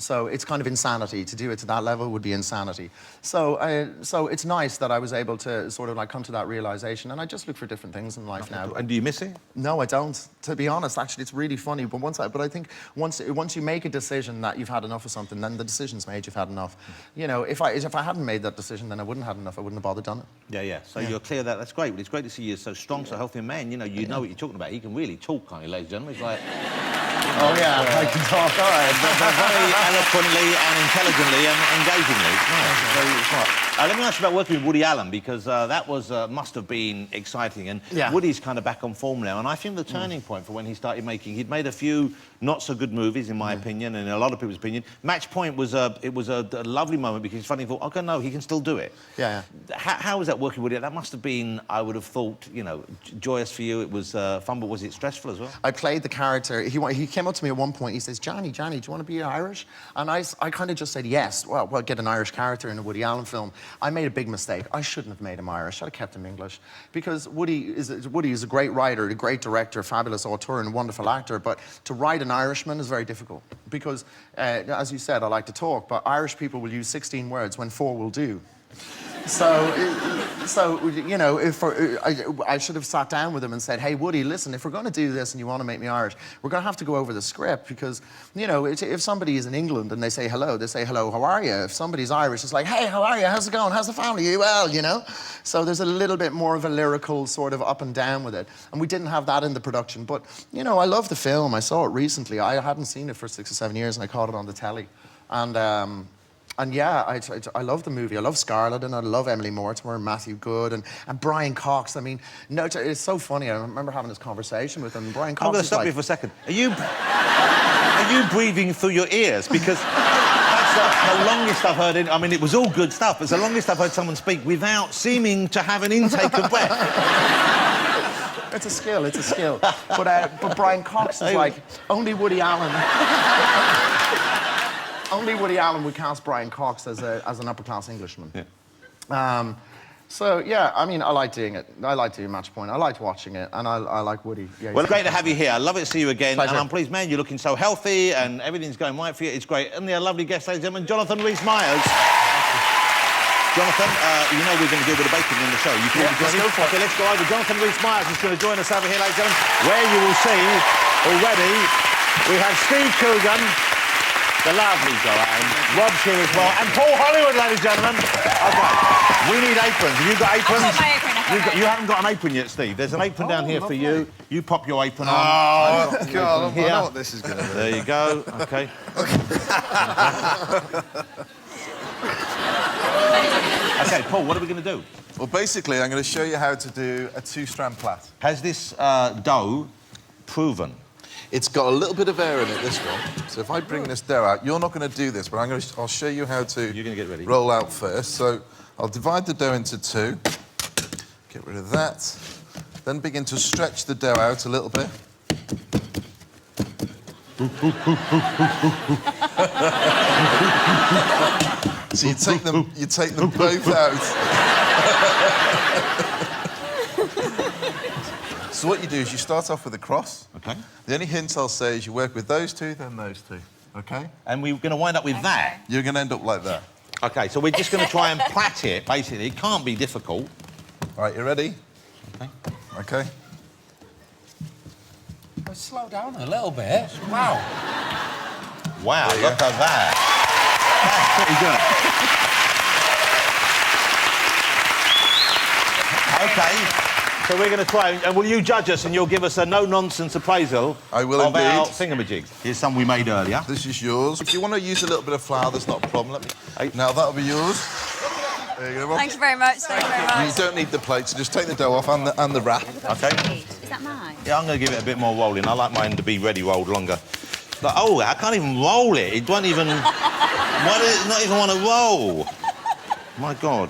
So it's kind of insanity. To do it to that level would be insanity. So, so it's nice that I was able to sort of like come to that realization, and I just look for different things in life now. And do you miss it? No, I don't. To be honest, actually, it's really funny. But I think once you make a decision that you've had enough of something, then the decision's made. You've had enough. You know, if I hadn't made that decision, then I wouldn't have had enough. I wouldn't have bothered done it. Yeah, yeah. So you're clear that that's great. But it's great to see you so strong, so healthy a man. You know, you know what you're talking about. He can really talk, can't he, ladies and gentlemen? He's like. Oh, yeah, I can talk. All right. But very eloquently and intelligently and engagingly. Nice. Very smart. Let me ask you about working with Woody Allen, because that was must have been exciting. And Woody's kind of back on form now. And I think the turning point for when he started making... He'd made a few not-so-good movies, in my opinion, and in a lot of people's opinion. Match Point was a lovely moment, because funny, thought, okay, no, he can still do it. Yeah. How was that working with Woody? That must have been, I would have thought, you know, joyous for you. It was fun, but was it stressful as well? I played the character. He came up to me at one point. He says, Johnny, do you want to be Irish? And I kind of just said yes. Well, get an Irish character in a Woody Allen film. I made a big mistake. I shouldn't have made him Irish. I should have kept him English. Because Woody is a great writer, a great director, fabulous auteur, and a wonderful actor. But to write an Irishman is very difficult. Because, as you said, I like to talk, but Irish people will use 16 words when 4 will do. So you know, I should have sat down with him and said, hey, Woody, listen, if we're going to do this and you want to make me Irish, we're going to have to go over the script, because, you know, if somebody is in England and they say, hello, how are you? If somebody's Irish, it's like, hey, how are you? How's it going? How's the family? Are you well, you know? So there's a little bit more of a lyrical sort of up and down with it. And we didn't have that in the production. But, you know, I love the film. I saw it recently. I hadn't seen it for 6 or 7 years, and I caught it on the telly. And yeah, I love the movie. I love Scarlett, and I love Emily Mortimer and Matthew Good and Brian Cox. I mean, no, it's so funny. I remember having this conversation with him. Brian Cox. I'm going to stop you for a second. Are you breathing through your ears? Because that's the longest I've heard. I mean, it was all good stuff. It's the longest I've heard someone speak without seeming to have an intake of breath. It's a skill. It's a skill. But Brian Cox is like only Woody Allen. only Woody Allen would cast Brian Cox as an upper-class Englishman. Yeah. So, yeah, I mean, I like doing it. I like doing Match Point. I liked watching it, and I like Woody. Yeah, well, great to have you here. I love it to see you again. Pleasure. And I'm pleased, man, you're looking so healthy and everything's going right for you. It's great. And our lovely guest, ladies and gentlemen, Jonathan Rhys-Myers. Jonathan, you know we're going to do a bit of baking in the show. You can join us. OK, let's go over. Jonathan Rhys-Myers is going to join us over here, ladies and gentlemen, where you will see already we have Steve Coogan, the lovely Joanne, Rob's here as well, and Paul Hollywood, ladies and gentlemen. OK, we need aprons. Have you got aprons? I've got my apron. You haven't got an apron yet, Steve. There's an apron down here for you. You pop your apron on. Oh, God, I know what this is going to be. There you go. OK. OK, Paul, what are we going to do? Well, basically, I'm going to show you how to do a two-strand plait. Has this dough proven? It's got a little bit of air in it, this one. So if I bring this dough out, you're not going to do this, but I'll show you how to You're going to get ready. roll out first. So I'll divide the dough into two. Get rid of that. Then begin to stretch the dough out a little bit. So you take them both out. So what you do is you start off with a cross. OK. The only hint I'll say is you work with those two, then those two. OK? And we're going to wind up with that? You're going to end up like that. OK, so we're just going to try and plait it, basically. It can't be difficult. All right, you ready? OK. OK. Oh, slow down a little bit. Wow. Wow, look at that. That's pretty good. OK. So we're going to try, and will you judge us and you'll give us a no-nonsense appraisal I will of our indeed. thingamajigs? Here's some we made earlier. This is yours. If you want to use a little bit of flour, there's not a problem. Now, that'll be yours. There you go, Rob. Thank you very much. Thank you very much. You don't need the plate, so just take the dough off and the wrap. OK. Is that mine? Yeah, I'm going to give it a bit more rolling. I like mine to be ready rolled longer. But, oh, I can't even roll it. It won't even... Why does it not even want to roll? My God.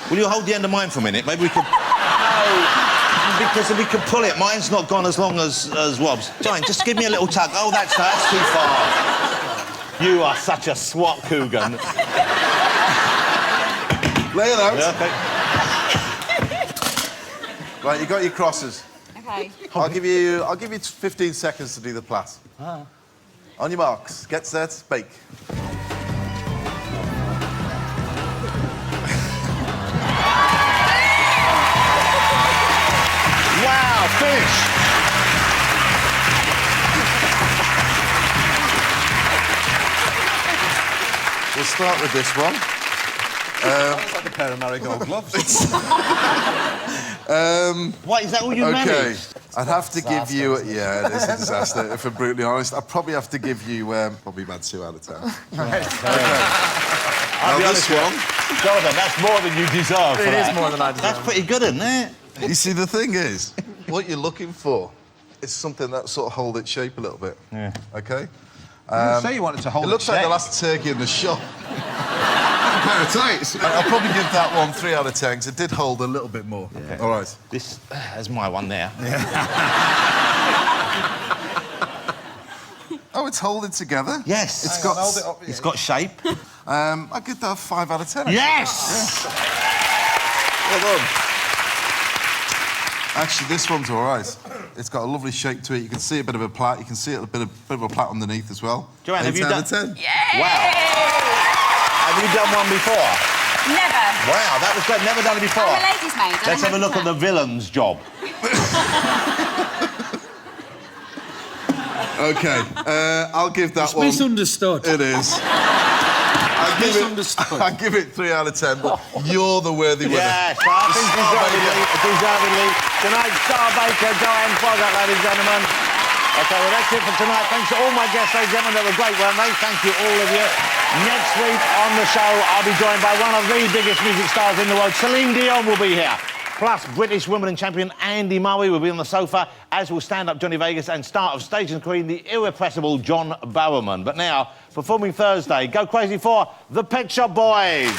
Will you hold the end of mine for a minute? Maybe we could... No. Because if we could pull it, mine's not gone as long as Rob's. Giant, just give me a little tug. Oh, that's too far. You are such a swat, Coogan. Lay it out. Yeah, OK. Right, you got your crosses. OK. I'll give you 15 seconds to do the plait. Ah. On your marks, get set, bake. Wow, finish. We'll start with this one. It's like a pair of marigold gloves. What, is that all you managed? I'd have to give you... Yeah, it is a disaster, if I'm brutally honest. I'd probably have to give you probably about 2 out of 10. I'll be Now, honest this one... Jonathan, that's more than you deserve. It is more than I deserve. That's pretty good, isn't it? You see, the thing is, what you're looking for is something that sort of hold its shape a little bit. Yeah. OK? You say you wanted to hold it looks like the last turkey in the shop. Pair of tights. I'll probably give that one 3 out of 10, because it did hold a little bit more. Yeah. All right. This is my one there. Oh, it's holding together? Yes. It's got shape. I'll give that a 5 out of 10. Yes! Yeah. Well done. Actually, this one's all right. It's got a lovely shape to it. You can see a bit of a plait. You can see a bit of a plait underneath as well. Joanne, have you done... 8 out of 10. Yay! Wow. Have you done one before? Never. Wow, that was great. Never done it before. I'm a lady's maid. Let's have a look at the villain's job. OK, I'll give that one... It's misunderstood. It is. I'll give it 3 out of 10, but you're the worthy winner. Yes, I think deservedly. Tonight's Star Baker, Joanne Foggart, ladies and gentlemen. OK, well, that's it for tonight. Thanks to all my guests, ladies and gentlemen. They were great, weren't they? Thank you, all of you. Next week on the show, I'll be joined by one of the biggest music stars in the world. Celine Dion will be here. Plus, British Wimbledon champion Andy Murray will be on the sofa, as will stand-up Johnny Vegas and star of Stage and Queen, the irrepressible John Barrowman. But now, performing Thursday, go crazy for the Pet Shop Boys.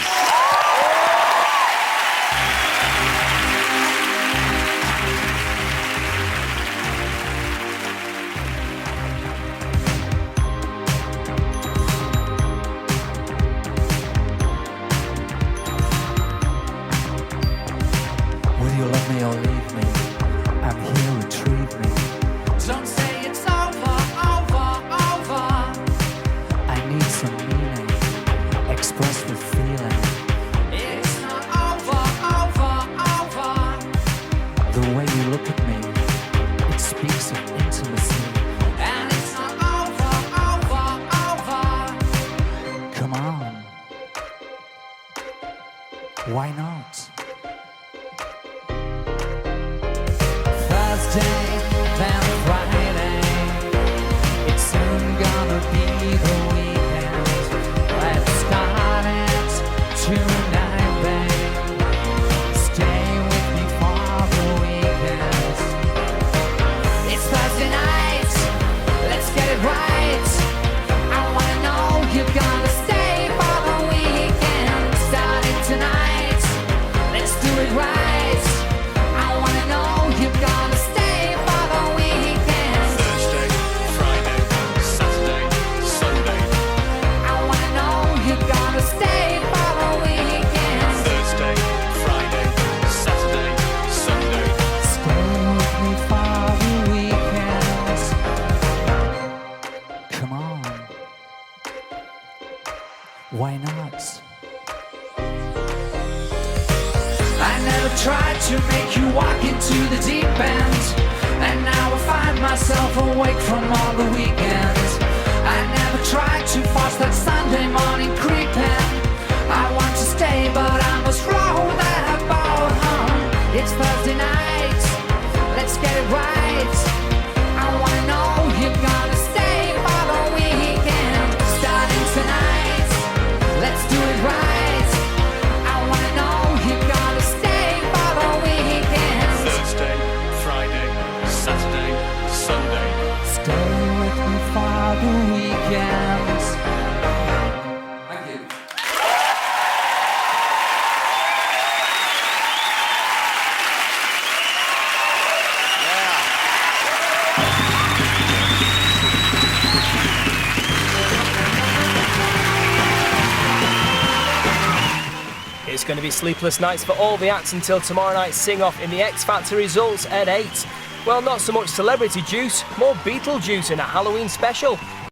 Why not? I never tried to make you walk into the deep end, and now I find myself awake from all the weekends. I never tried to force that Sunday morning creeping. I want to stay, but I must roll that boat home. It's Thursday night, let's get it right. I wanna know you're gonna stay for the weekend. Starting tonight, let's do it right. I wanna know you're gonna stay for the weekend. Thursday, Friday, Saturday, Sunday. Stay with me for the weekend. Thank you. It's going to be sleepless nights for all the acts until tomorrow night's sing-off in the X Factor results at 8. Well, not so much celebrity juice, more Beetlejuice in a Halloween special.